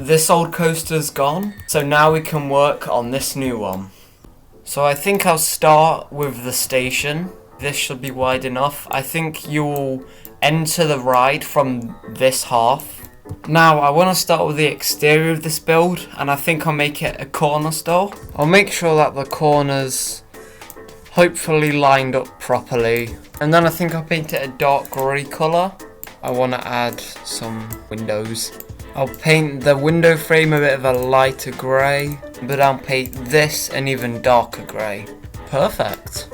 this old coaster's gone, so now we can work on this new one. So I think I'll start with the station. This should be wide enough. I think you'll enter the ride from this half. Now I want to start with the exterior of this build, and I think I'll make it a corner store. I'll make sure that the corners hopefully lined up properly, and then I think I'll paint it a dark grey colour. I want to add some windows. I'll paint the window frame a bit of a lighter grey, but I'll paint this an even darker grey. Perfect.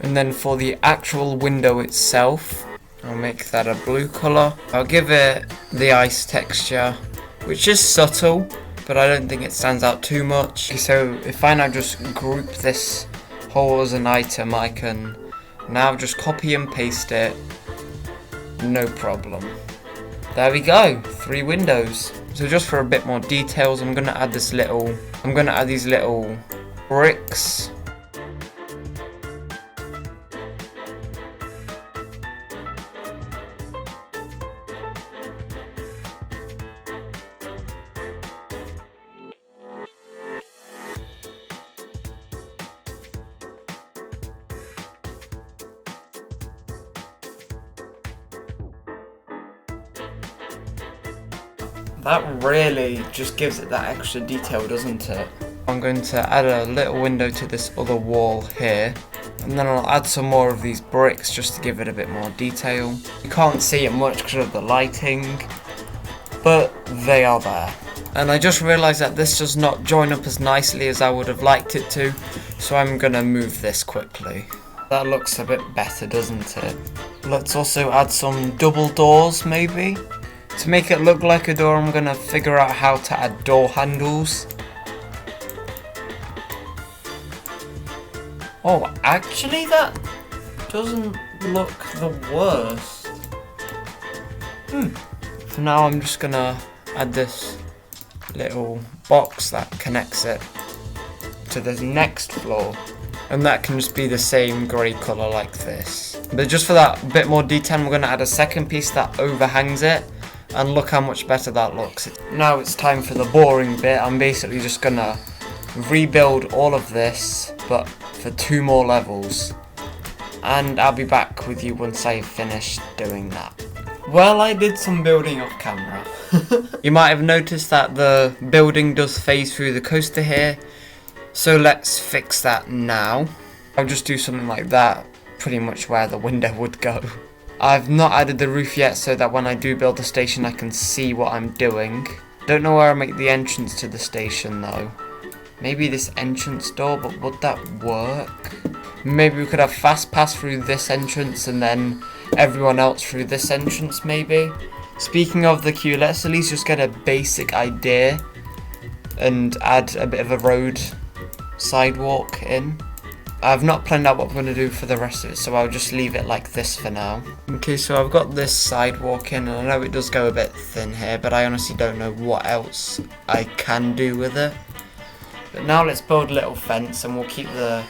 And then for the actual window itself, I'll make that a blue colour. I'll give it the ice texture, which is subtle, but I don't think it stands out too much. So if I now just group this whole as an item, I can now just copy and paste it. No problem. There we go, 3 windows. So just for a bit more details, I'm gonna add these little bricks. That really just gives it that extra detail, doesn't it? I'm going to add a little window to this other wall here, and then I'll add some more of these bricks just to give it a bit more detail. You can't see it much because of the lighting, but they are there. And I just realised that this does not join up as nicely as I would have liked it to, so I'm going to move this quickly. That looks a bit better, doesn't it? Let's also add some double doors maybe. To make it look like a door, I'm going to figure out how to add door handles. Oh, actually that doesn't look the worst. For now I'm just going to add this little box that connects it to the next floor. And that can just be the same grey colour like this. But just for that bit more detail, I'm going to add a second piece that overhangs it. And look how much better that looks. Now it's time for the boring bit. I'm basically just gonna rebuild all of this, but for 2 more levels. And I'll be back with you once I've finished doing that. Well, I did some building off camera. You might have noticed that the building does phase through the coaster here. So let's fix that now. I'll just do something like that, pretty much where the window would go. I've not added the roof yet, so that when I do build the station I can see what I'm doing. Don't know where I make the entrance to the station though. Maybe this entrance door, but would that work? Maybe we could have fast pass through this entrance and then everyone else through this entrance maybe. Speaking of the queue, let's at least just get a basic idea and add a bit of a road sidewalk in. I've not planned out what I'm going to do for the rest of it, so I'll just leave it like this for now. Okay, so I've got this sidewalk in, and I know it does go a bit thin here, but I honestly don't know what else I can do with it. But now let's build a little fence, and we'll keep the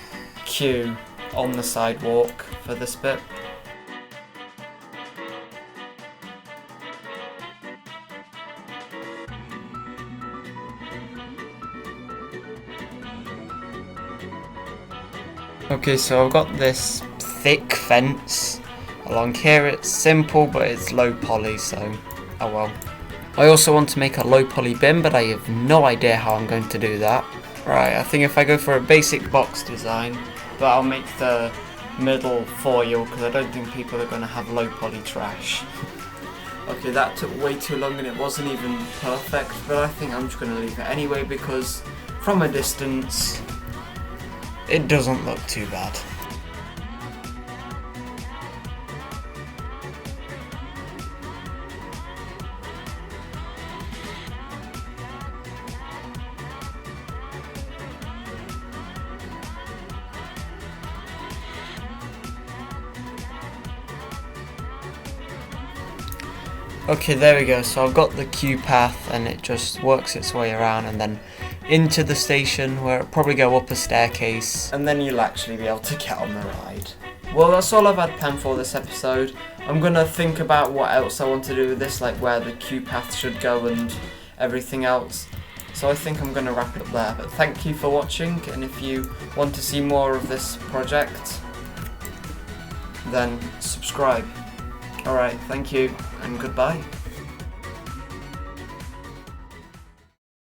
queue on the sidewalk for this bit. Okay, so I've got this thick fence along here. It's simple, but it's low poly, so oh well. I also want to make a low poly bin, but I have no idea how I'm going to do that. Right, I think if I go for a basic box design, but I'll make the middle foil because I don't think people are going to have low poly trash. Okay, that took way too long and it wasn't even perfect, but I think I'm just going to leave it anyway because from a distance it doesn't look too bad. Okay, there we go. So I've got the queue path and it just works its way around and then into the station where it'll probably go up a staircase and then you'll actually be able to get on the ride. Well, that's all I've had planned for this episode. I'm gonna think about what else I want to do with this, like where the queue path should go and everything else. So I think I'm going to wrap it up there, but thank you for watching, and if you want to see more of this project, then subscribe. Alright, thank you, and goodbye.